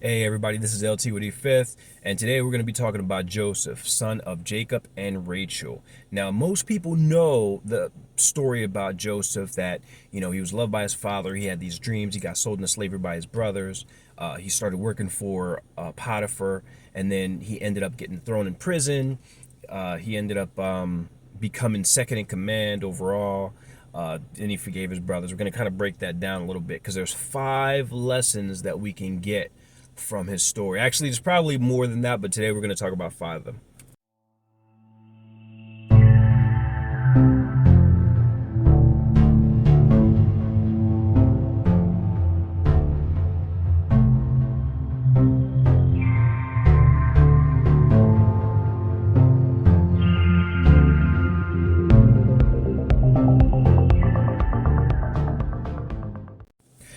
Hey everybody, this is LT with E5th, and today we're going to be talking about Joseph, son of Jacob and Rachel. Now, most people know the story about Joseph that, he was loved by his father, he had these dreams, he got sold into slavery by his brothers, he started working for Potiphar, and then he ended up getting thrown in prison. He ended up becoming second in command overall. Then he forgave his brothers. We're going to kind of break that down a little bit because there's 5 lessons that we can get from his story. Actually, there's probably more than that, but today we're going to talk about 5 of them.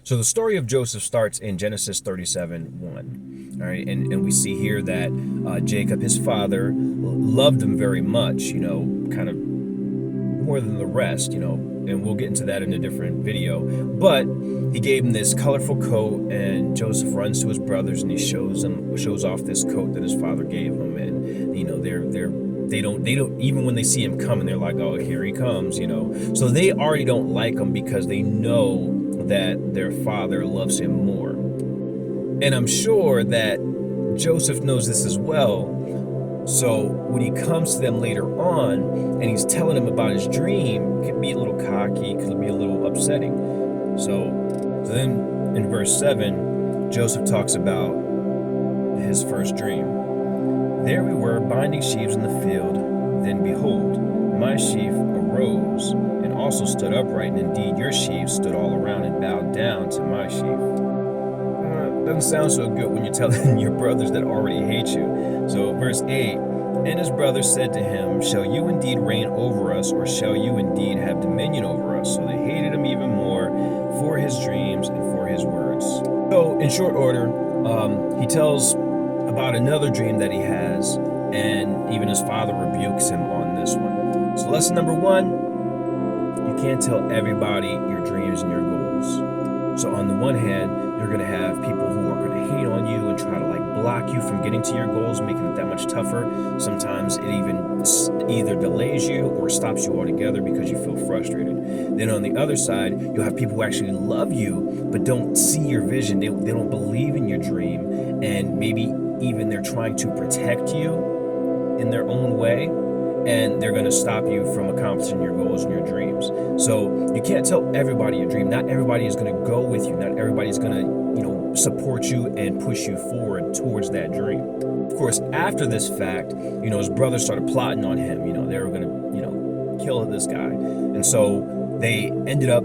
So the story of Joseph starts in Genesis 37:1. All right, and we see here that Jacob, his father, loved him very much, kind of more than the rest, and we'll get into that in a different video. But he gave him this colorful coat, and Joseph runs to his brothers and he shows off this coat that his father gave him, and they don't even when they see him coming, they're like, oh, here he comes, So they already don't like him because they know that their father loves him more. And I'm sure that Joseph knows this as well. So when he comes to them later on and he's telling them about his dream, it could be a little cocky, it could be a little upsetting. So then in verse 7, Joseph talks about his first dream. There we were binding sheaves in the field. Then behold, my sheaf arose and also stood upright, and indeed your sheaves stood all around and bowed down to my sheaf. Doesn't sound so good when you're telling your brothers that already hate you. So verse 8, and his brothers said to him, shall you indeed reign over us, or shall you indeed have dominion over us? So they hated him even more for his dreams and for his words. So in short order, he tells about another dream that he has, and even his father rebukes him on this one. So lesson number 1, you can't tell everybody your dreams and your goals. So on the one hand, you're going to have people who are going to hate on you and try to block you from getting to your goals, making it that much tougher. Sometimes it even either delays you or stops you altogether because you feel frustrated. Then on the other side, you'll have people who actually love you but don't see your vision. They don't believe in your dream, and maybe even they're trying to protect you in their own way, and they're going to stop you from accomplishing your goals and your dreams. So you can't tell everybody your dream. Not everybody is going to go with you. Not everybody's going to, support you and push you forward towards that dream. Of course, after this fact, his brothers started plotting on him. They were going to, kill this guy. And so they ended up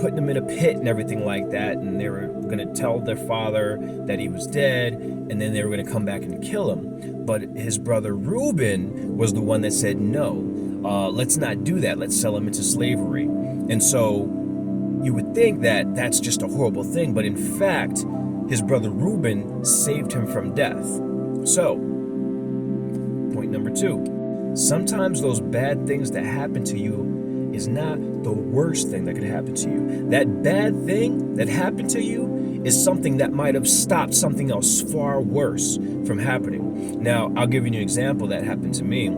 putting him in a pit and everything like that, and they were going to tell their father that he was dead, and then they were going to come back and kill him. But his brother Reuben was the one that said, no, let's not do that. Let's sell him into slavery. And so you would think that that's just a horrible thing, but in fact, his brother Reuben saved him from death. So, point number 2, sometimes those bad things that happen to you is not the worst thing that could happen to you. That bad thing that happened to you is something that might have stopped something else far worse from happening. Now, I'll give you an example that happened to me.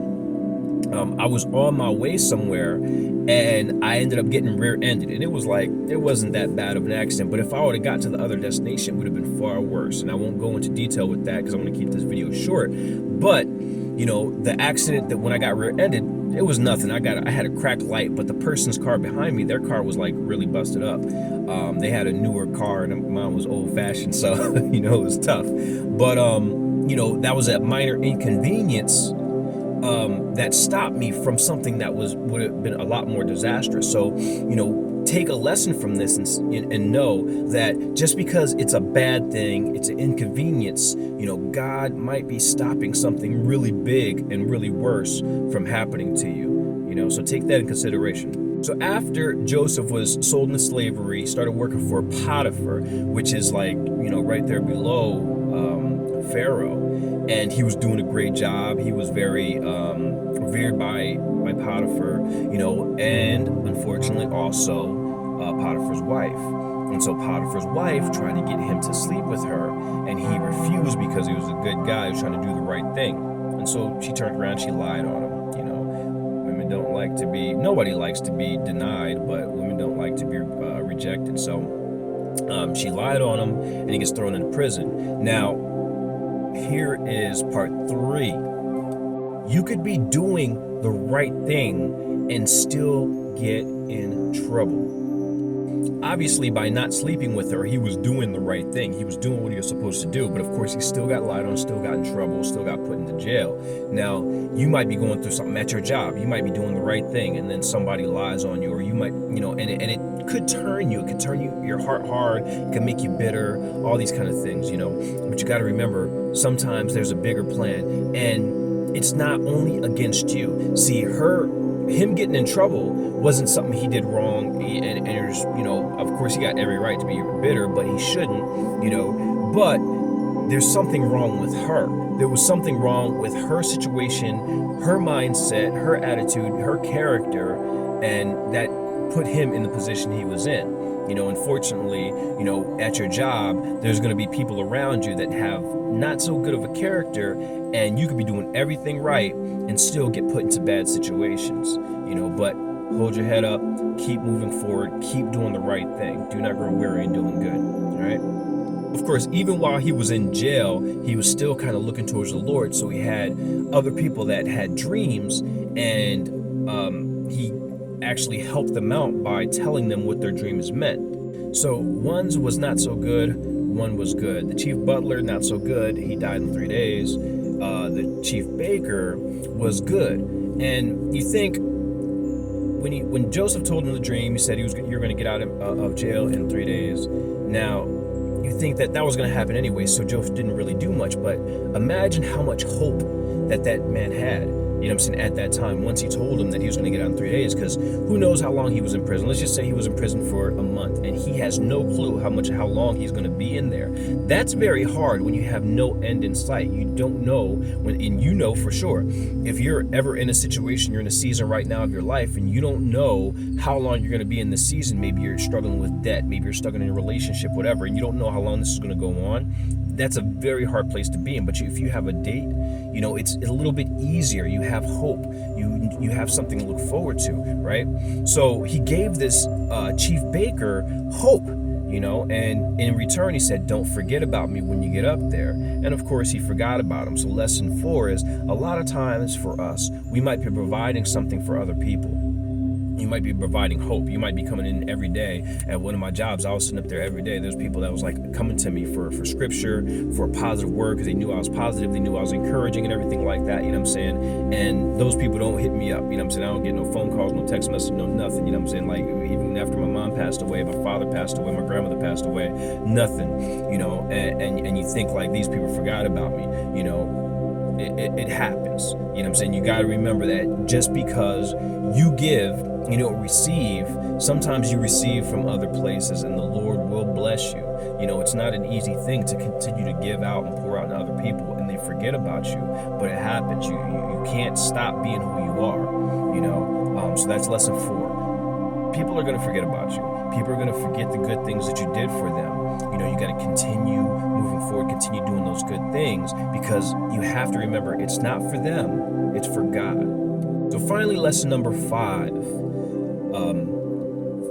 I was on my way somewhere and I ended up getting rear-ended, and it wasn't that bad of an accident, but if I would have got to the other destination, it would have been far worse. And I won't go into detail with that because I'm going to keep this video short. But the accident that when I got rear-ended, it was nothing. I had a cracked light, but the person's car behind me, their car was really busted up. They had a newer car and mine was old-fashioned, so it was tough. But that was a minor inconvenience that stopped me from something that would have been a lot more disastrous. So, take a lesson from this and know that just because it's a bad thing, it's an inconvenience, God might be stopping something really big and really worse from happening to you. So take that in consideration. So after Joseph was sold into slavery, he started working for Potiphar, which is right there below Pharaoh, and he was doing a great job. He was very revered by Potiphar, and unfortunately also Potiphar's wife. And so Potiphar's wife tried to get him to sleep with her, and he was because he was a good guy who was trying to do the right thing. And so she turned around, she lied on him. Women don't like to be, nobody likes to be denied, but women don't like to be rejected. So she lied on him, and he gets thrown into prison. Now, here is part 3. You could be doing the right thing and still get in trouble. Obviously, by not sleeping with her, he was doing the right thing. He was doing what he was supposed to do. But of course, he still got lied on, still got in trouble, still got put into jail. Now, you might be going through something at your job. You might be doing the right thing, and then somebody lies on you, or you might, and it could turn you. It could turn your heart hard. It can make you bitter. All these kind of things, But you got to remember, sometimes there's a bigger plan, and it's not only against you. See, him getting in trouble wasn't something he did wrong, and there's, of course he got every right to be bitter, but he shouldn't, but there's something wrong with her. There was something wrong with her situation, her mindset, her attitude, her character, and that put him in the position he was in. Unfortunately, at your job, there's going to be people around you that have not so good of a character, and you could be doing everything right and still get put into bad situations, but hold your head up, keep moving forward, keep doing the right thing. Do not grow weary in doing good, all right? Of course, even while he was in jail, he was still kind of looking towards the Lord, so he had other people that had dreams, and he actually helped them out by telling them what their dreams meant. So one's was not so good, one was good. The chief butler, not so good, he died in 3 days. The chief baker was good. And you think, when Joseph told him the dream, he said you're going to get out of jail in 3 days. Now, you think that was going to happen anyway, so Joseph didn't really do much. But imagine how much hope that man had, at that time, once he told him that he was going to get out in 3 days, because who knows how long he was in prison. Let's just say he was in prison for a month, and he has no clue how long he's going to be in there. That's very hard when you have no end in sight. You don't know and for sure, if you're ever in a situation, you're in a season right now of your life, and you don't know how long you're going to be in this season. Maybe you're struggling with debt, maybe you're struggling in a relationship, whatever, and you don't know how long this is going to go on. That's a very hard place to be in. But if you have a date, it's a little bit easier. You have hope. You have something to look forward to, right? So he gave this chief baker hope, and in return he said, don't forget about me when you get up there. And of course he forgot about him. So lesson 4 is, a lot of times for us, we might be providing something for other people. You might be providing hope. You might be coming in every day. At one of my jobs, I was sitting up there every day. There's people that was like coming to me for scripture, for a positive word, because they knew I was positive, they knew I was encouraging and everything like that, And those people don't hit me up, I don't get no phone calls, no text message, no nothing, Like, even after my mom passed away, my father passed away, my grandmother passed away, nothing, and you think like these people forgot about me, it happens, You got to remember that just because you give, you don't receive. Sometimes you receive from other places, and the Lord will bless you. It's not an easy thing to continue to give out and pour out to other people, and they forget about you. But it happens. You can't stop being who you are. So that's lesson 4. People are going to forget about you. People are going to forget the good things that you did for them. You got to continue moving forward, continue doing those good things, because you have to remember, it's not for them, it's for God. So finally, lesson number 5.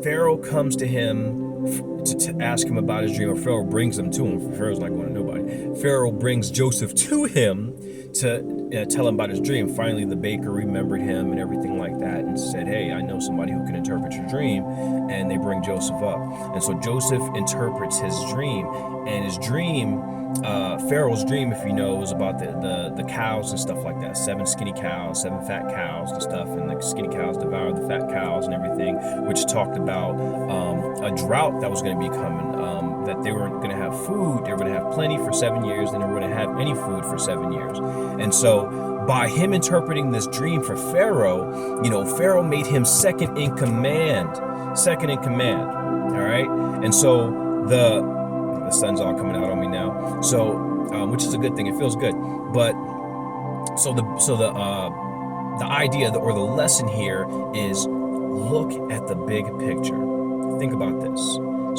Pharaoh comes to him to ask him about his dream, or Pharaoh brings him to him. Pharaoh's not going to nobody. Pharaoh brings Joseph to him to tell him about his dream. Finally, the baker remembered him and everything like that, and said, hey, I know somebody who can interpret your dream. And they bring Joseph up. And so Joseph interprets his dream. And his dream, Pharaoh's dream, if you know, was about the cows and stuff like that. 7 skinny cows, 7 fat cows and stuff. And the skinny cows devoured the fat cows and everything, which talked about a drought that was going to be coming, that they weren't going to have food. They were going to have plenty for 7 years, and they weren't going to have any food for 7 years. And so by him interpreting this dream for Pharaoh, Pharaoh made him second in command, all right? And so the sun's all coming out on me now, so which is a good thing. It feels good. But so the idea or the lesson here is, look at the big picture. Think about this.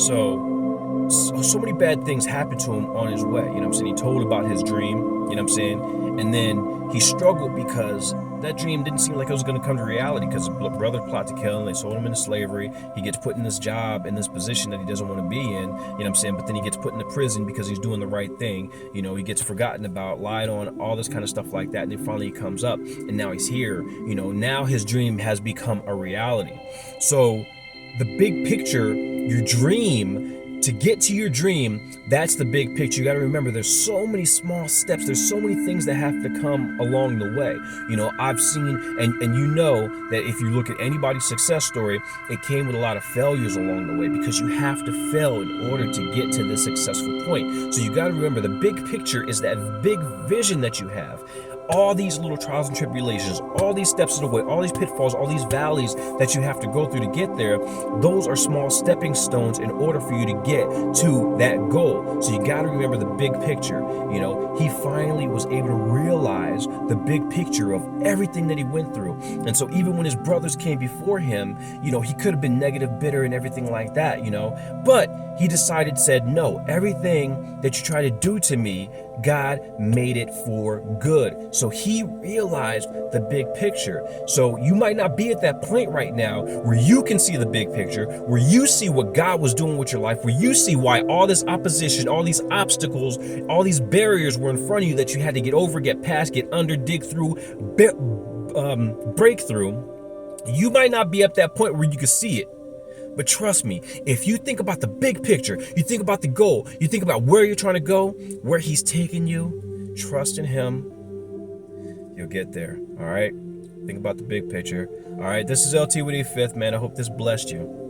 So so many bad things happened to him on his way. You know what I'm saying? He told about his dream, you know what I'm saying? And then he struggled because that dream didn't seem like it was going to come to reality, because his brother plotted to kill him. They sold him into slavery. He gets put in this job, in this position that he doesn't want to be in, you know what I'm saying? But then he gets put into prison because he's doing the right thing. You know, he gets forgotten about, lied on, all this kind of stuff like that. And then finally he comes up, and now he's here. You know, now his dream has become a reality. So the big picture, your dream, to get to your dream, that's the big picture. You got to remember, there's so many small steps. There's so many things that have to come along the way. You know, I've seen, and you know that if you look at anybody's success story, it came with a lot of failures along the way, because you have to fail in order to get to this successful point. So you got to remember, the big picture is that big vision that you have. All these little trials and tribulations, all these steps of the way, all these pitfalls, all these valleys that you have to go through to get there, those are small stepping stones in order for you to get to that goal. So you got to remember the big picture. You know, he finally was able to realize the big picture of everything that he went through. And so even when his brothers came before him, you know, he could have been negative, bitter, and everything like that, you know, but he said, no, everything that you try to do to me, God made it for good. So he realized the big picture. So you might not be at that point right now where you can see the big picture, where you see what God was doing with your life, where you see why all this opposition, all these obstacles, all these barriers were in front of you that you had to get over, get past, get under, dig through, break through. You might not be at that point where you can see it. But trust me, if you think about the big picture, you think about the goal, you think about where you're trying to go, where he's taking you, trust in him, you'll get there. All right? Think about the big picture. All right, this is LT with E5th, man. I hope this blessed you.